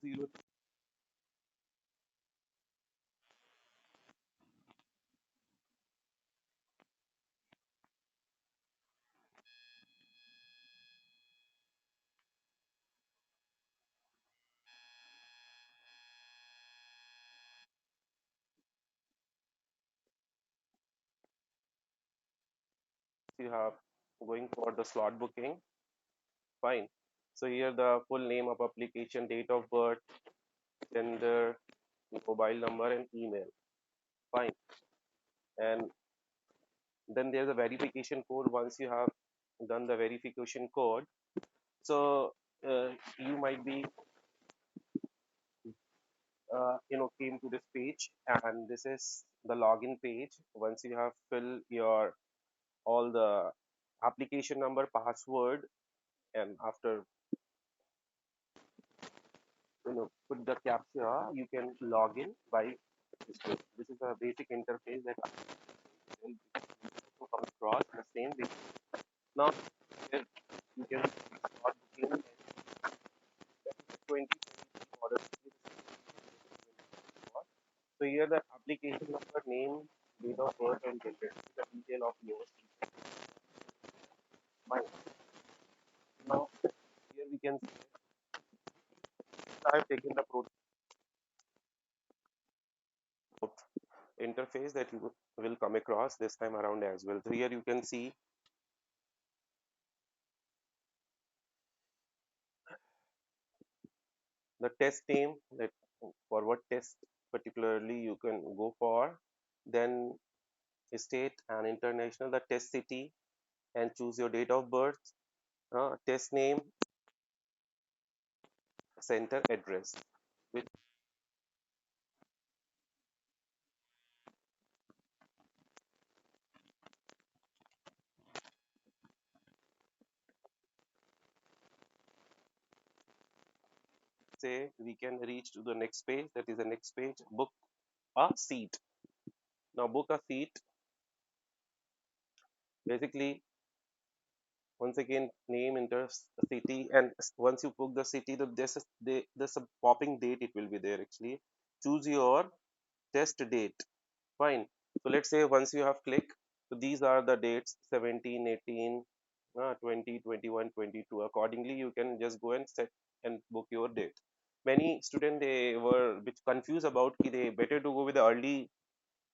zero. You have going for the slot booking. Fine. So here the full name of application, date of birth, gender, mobile number, and email. Fine. And then there's a verification code. Once you have done the verification code, so you might be came to this page, and this is the login page. Once you have filled your all the application number, password, and after put the captcha, you can log in by this way. This is a basic interface that will come across the same way. Now here you can start booking 20 orders. So here the application number, name, date of birth, and gender. The detail of yours. Fine. Now here we can see I have taken the product interface that you will come across this time around as well. So here you can see the test name, that for what test particularly you can go for, then state and international, the test city, and choose your date of birth, test name, center address, which say we can reach to the next page, that is the next page, book a seat. Now book a seat, basically once again name, enters the city, and once you book the city, there's a popping date, it will be there actually. Choose your test date. Fine. So let's say once you have clicked, so these are the dates 17, 18, 20, 21, 22. Accordingly, you can just go and set and book your date. Many students, they were a bit confused about they better to go with the early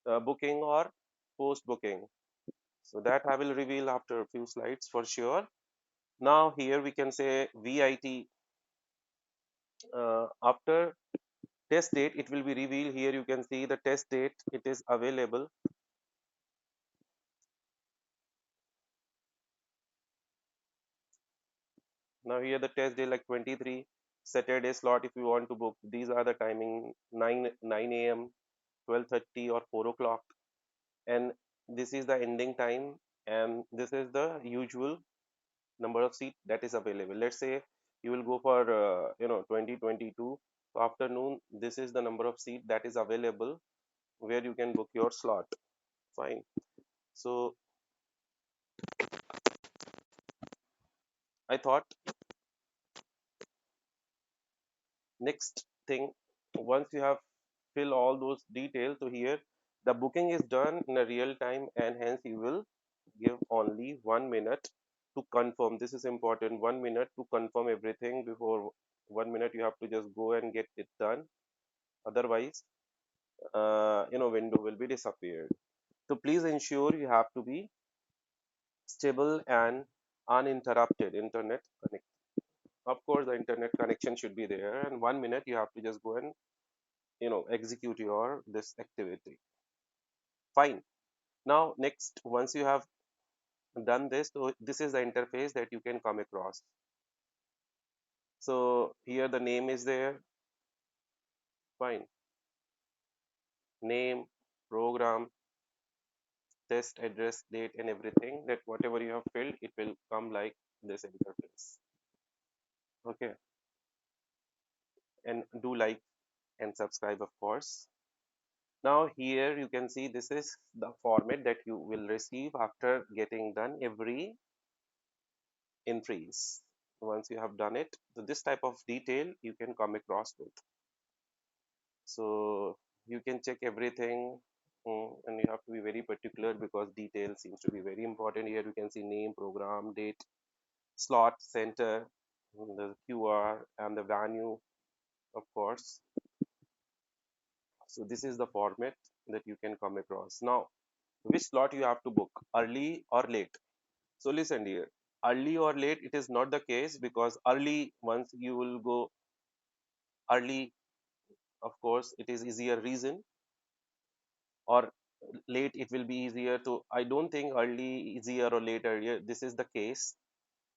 booking or post booking. So that I will reveal after a few slides for sure. Now here we can say VIT, after test date it will be revealed. Here you can see the test date, it is available. Now here the test day like 23 Saturday slot if you want to book. These are the timing 9 a.m., 12:30 or 4 o'clock, and this is the ending time, and this is the usual number of seat that is available. Let's say you will go for 2022 afternoon. This is the number of seat that is available where you can book your slot. Fine. So I thought next thing, once you have fill all those details, so here the booking is done in a real time, and hence you will give only 1 minute to confirm. This is important, 1 minute to confirm everything. Before 1 minute you have to just go and get it done, otherwise window will be disappeared. So please ensure you have to be stable and uninterrupted internet connect. Of course the internet connection should be there, and 1 minute you have to just go and execute your this activity. Fine. Now next, once you have done this, so this is the interface that you can come across. So here the name is there. Fine. Name, program, test address, date, and everything, that whatever you have filled, it will come like this interface. Okay. And do like and subscribe, of course. Now here you can see this is the format that you will receive after getting done every entries. Once you have done it, so this type of detail you can come across with. So you can check everything, and you have to be very particular because detail seems to be very important. Here you can see name, program, date, slot, center, the QR, and the venue, of course. So this is the format that you can come across. Now, which slot you have to book, early or late? So listen here, early or late, it is not the case, because early, once you will go early, of course, it is easier reason, or late it will be easier to. I don't think early easier or late earlier. This is the case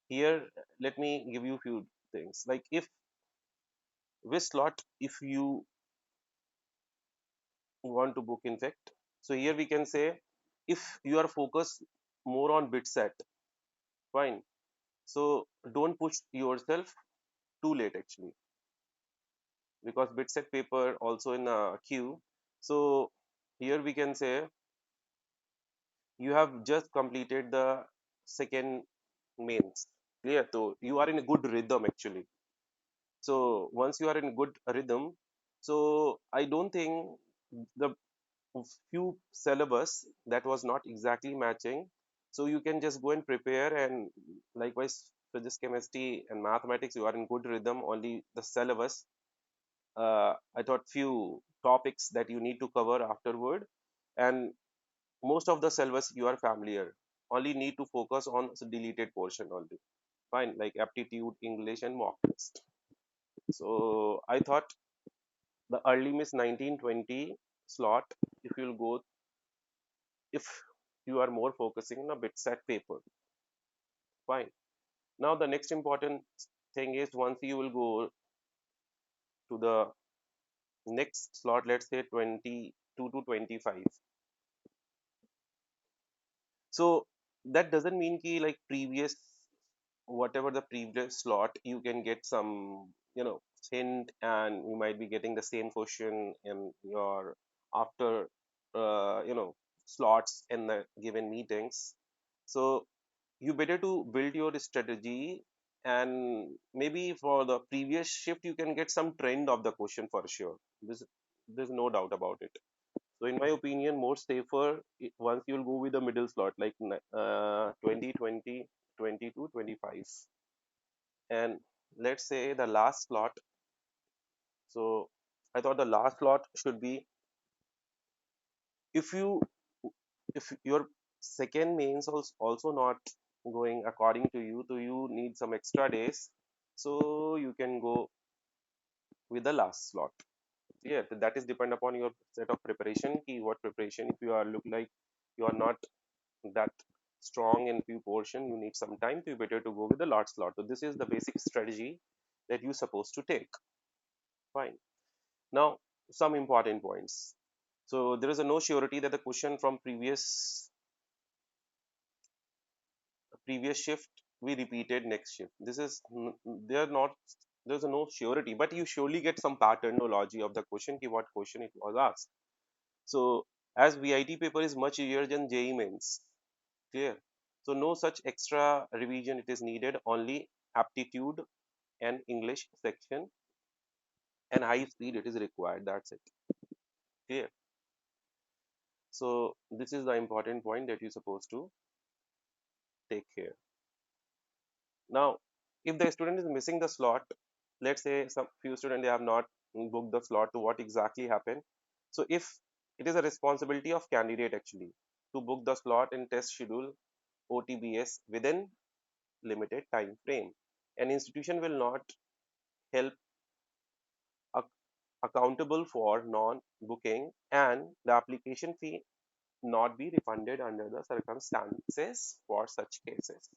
here. Let me give you few things, like if which slot if you want to book, in fact. So here we can say, if you are focused more on bit set, fine. So don't push yourself too late actually, because bit set paper also in a queue. So here we can say you have just completed the second mains, clear, so you are in a good rhythm actually. So once you are in good rhythm, so I don't think the few syllabus that was not exactly matching, so you can just go and prepare. And likewise, physics, chemistry, and mathematics, you are in good rhythm. Only the syllabus, I thought few topics that you need to cover afterward, and most of the syllabus you are familiar. Only need to focus on the deleted portion only, fine, like aptitude, English, and mock test. So I thought the early miss 1920 slot, if you'll go, if you are more focusing on a bit set paper, fine. Now the next important thing is, once you will go to the next slot, let's say 22 to 25. So that doesn't mean ki like previous, whatever the previous slot, you can get some, hint, and you might be getting the same question in your after slots in the given meetings. So you better to build your strategy, and maybe for the previous shift you can get some trend of the question for sure. There's no doubt about it. So in my opinion, more safer, once you'll go with the middle slot, like 20, 20, 22, 25. And let's say the last slot. So I thought the last slot should be, if you if your second mains also not going according to you, so you need some extra days. So you can go with the last slot. Yeah, that is depend upon your set of preparation. Ki what preparation, if you are look like you are not that strong in few portion, you need some time, to better to go with the last slot. So this is the basic strategy that you supposed to take, fine. Now some important points. So there is a no surety that the question from previous shift we repeated next shift. This is they are not, there's a no surety, but you surely get some pattern or logic of the question, ki what question it was asked. So as VIT paper is much easier than JEE mains, clear. So no such extra revision it is needed, only aptitude and English section, and high speed it is required, that's it, clear. So this is the important point that you're supposed to take care. Now if the student is missing the slot, let's say some few students they have not booked the slot, to what exactly happened. So if it is a responsibility of candidate actually to book the slot in test schedule OTBS within limited time frame. An institution will not help ac- accountable for non-booking, and the application fee not be refunded under the circumstances for such cases.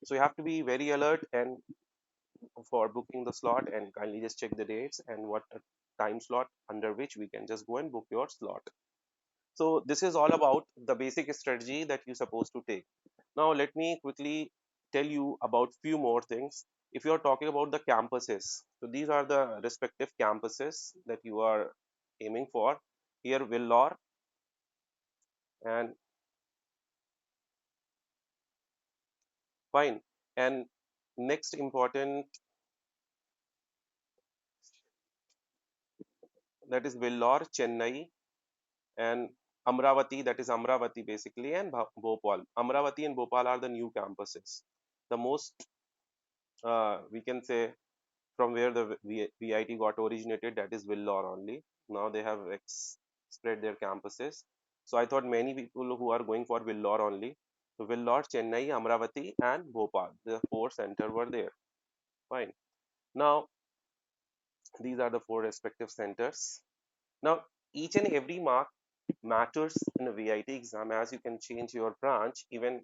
So you have to be very alert and for booking the slot, and kindly just check the dates and what time slot under which we can just go and book your slot. So this is all about the basic strategy that you're supposed to take. Now let me quickly tell you about few more things. If you are talking about the campuses, so these are the respective campuses that you are aiming for. Here Vellore, and fine, and Next important, that is Vellore, Chennai, and Amravati, that is Amravati basically, and Bhopal. Amravati and Bhopal are the new campuses. The most, we can say, from where the VIT got originated, that is Vellore only. Now they have spread their campuses. So I thought many people who are going for Vellore only. So Vellore, Chennai, Amravati, and Bhopal, the four center were there. Fine. Now these are the four respective centers. Now each and every mark matters in a VIT exam, as you can change your branch, even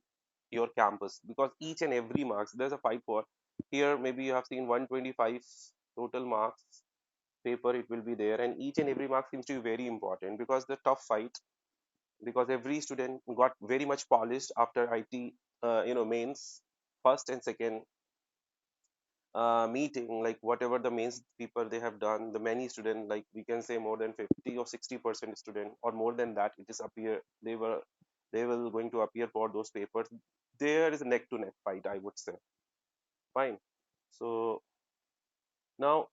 your campus, because each and every marks, there's a 5 for here. Maybe you have seen 125 total marks paper, it will be there, and each and every mark seems to be very important because the tough fight, because every student got very much polished after IT, mains, first and second meeting, like whatever the mains paper they have done, the many student, like we can say more than 50 or 60% student or more than that, it is appear they will going to appear for those papers. There is a neck to neck fight, I would say. Fine. So now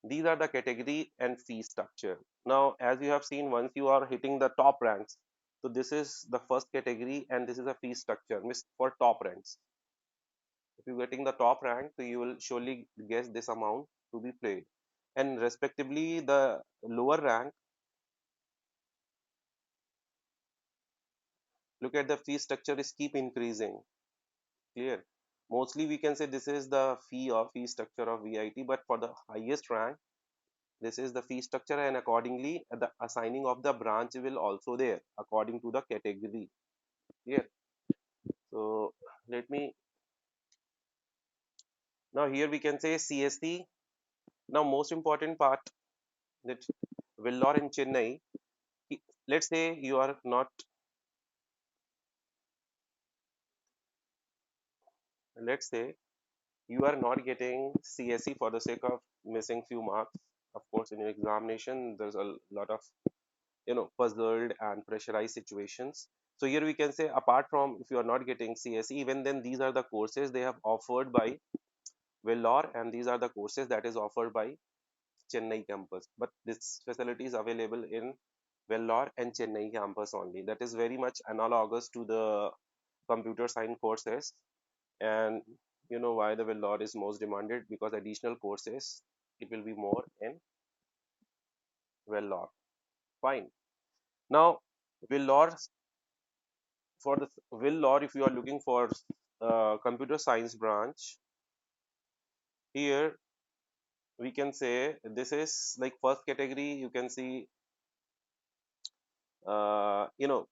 these are the category and fee structure. Now as you have seen, once you are hitting the top ranks, so this is the first category and this is a fee structure, miss, for top ranks. If you're getting the top rank, so you will surely guess this amount to be paid. And respectively, the lower rank, look at the fee structure is keep increasing. Clear? Mostly we can say this is the fee structure of VIT, but for the highest rank, this is the fee structure, and accordingly the assigning of the branch will also there according to the category. Clear? So let me, now here we can say CSC. Now most important part, that Vellore in Chennai, let's say you are not, let's say you are not getting CSE for the sake of missing few marks. Of course, in your examination, there's a lot of puzzled and pressurized situations. So here we can say, apart from if you are not getting CSE, even then these are the courses they have offered by Vellore, and these are the courses that is offered by Chennai campus. But this facility is available in Vellore and Chennai campus only. That is very much analogous to the computer science courses. And you know why the Vellore is most demanded, because additional courses it will be more in Vellore. Fine. Now Vellore, for the Vellore, if you are looking for computer science branch, here we can say this is like first category. You can see, uh, you know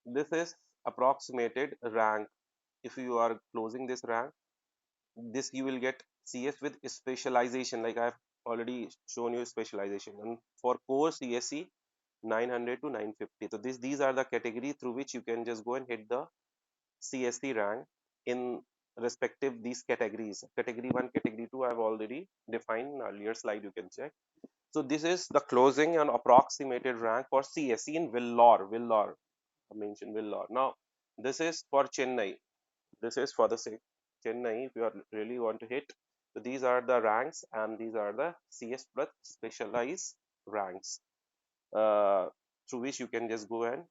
this is approximated rank. If you are closing this rank, this you will get CS with specialization, like I've already shown you specialization. And for core CSE, 900 to 950. So these are the category through which you can just go and hit the CSE rank in respective these categories. Category 1, category 2 I've already defined in earlier slide, you can check. So this is the closing and approximated rank for CSE in Vellore. I mentioned Vellore. Now this is for Chennai. This is for the sake Chennai, if you are really want to hit. So these are the ranks and these are the CS plus specialized ranks, uh, through which you can just go and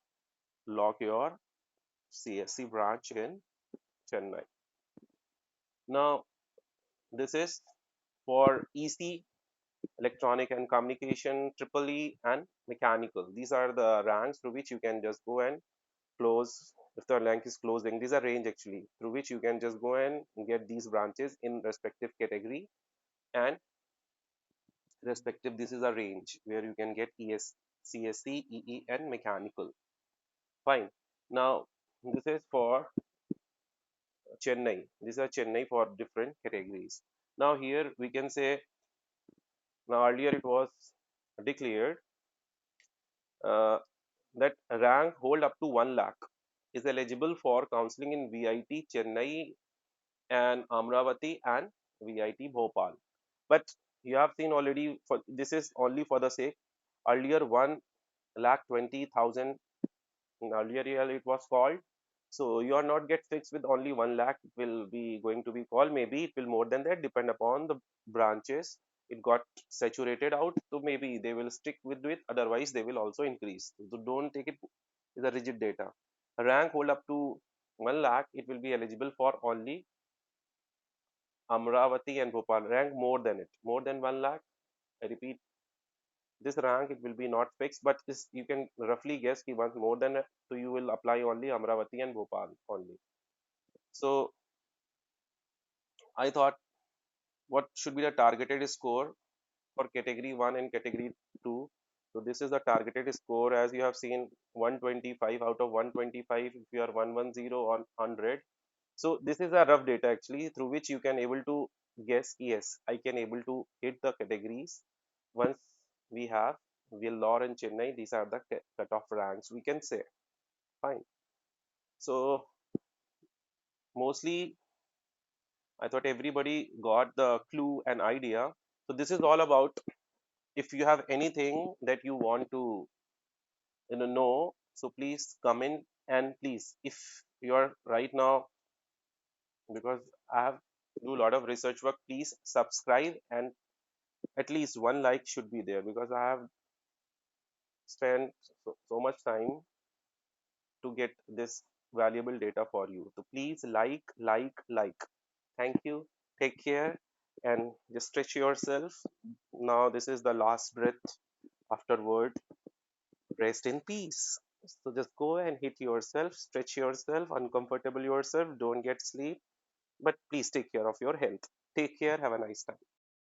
log your CSC branch in Chennai. Now this is for EC, electronic and communication, triple E, and mechanical. These are the ranks through which you can just go and close. If the rank is closing, these are range actually through which you can just go and get these branches in respective category and respective. This is a range where you can get CSC, EE, and mechanical. Fine. Now this is for Chennai. These are Chennai for different categories. Now here we can say, now earlier it was declared, uh, that rank hold up to 1 lakh is eligible for counseling in VIT Chennai and Amravati and VIT Bhopal. But you have seen already, for this is only for the sake, earlier 1 lakh 20,000 in earlier year it was called, So you are not get fixed with only 1 lakh. It will be going to be called, maybe it will more than that, depend upon the branches. It got saturated out, so maybe they will stick with it. Otherwise, they will also increase. So don't take it as a rigid data. Rank hold up to 1 lakh. It will be eligible for only Amravati and Bhopal. Rank more than it, more than 1 lakh. I repeat, this rank it will be not fixed, but this you can roughly guess कि once more than so you will apply only Amravati and Bhopal only. So I thought, what should be the targeted score for category 1 and category 2? So this is the targeted score, as you have seen, 125 out of 125 if you are 110 on 100. So this is a rough data actually, through which you can able to guess, yes, I can able to hit the categories. Once we have Vellore and Chennai, these are the cutoff ranks, we can say. Fine. So mostly I thought everybody got the clue and idea. So this is all about. If you have anything that you want to know, so please comment. And please, if you are right now, because I have do a lot of research work, please subscribe, and at least one like should be there, because I have spent so much time to get this valuable data for you. So please like. Thank you. Take care and just stretch yourself. Now this is the last breath. Afterward, rest in peace. So just go and hit yourself, stretch yourself, uncomfortable yourself. Don't get sleep, but please take care of your health. Take care. Have a nice time.